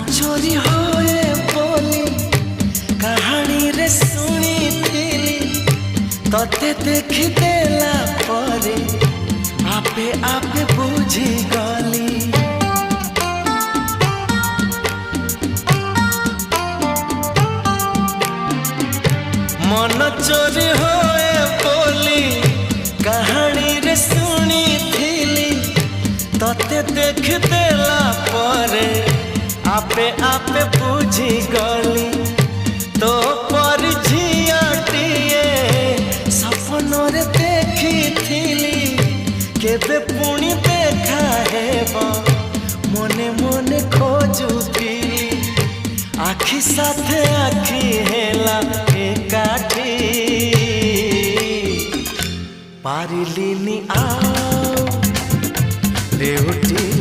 चोरी होए बोली कहानी रे सुनी थिली तते देखी देला परे आपे आपे बुझी गली। मन चोरी होए बोली कहानी रे सुनी थिली तते देख देला परे आपे आपे बुझी गली। तो पर झियाटिए सपनों रे देखी थिली केबे पुणी देखा हेबा मने मने खोजुथिली आखि साथे आखि हेला एकाठी पारिलिनी आओ देउटी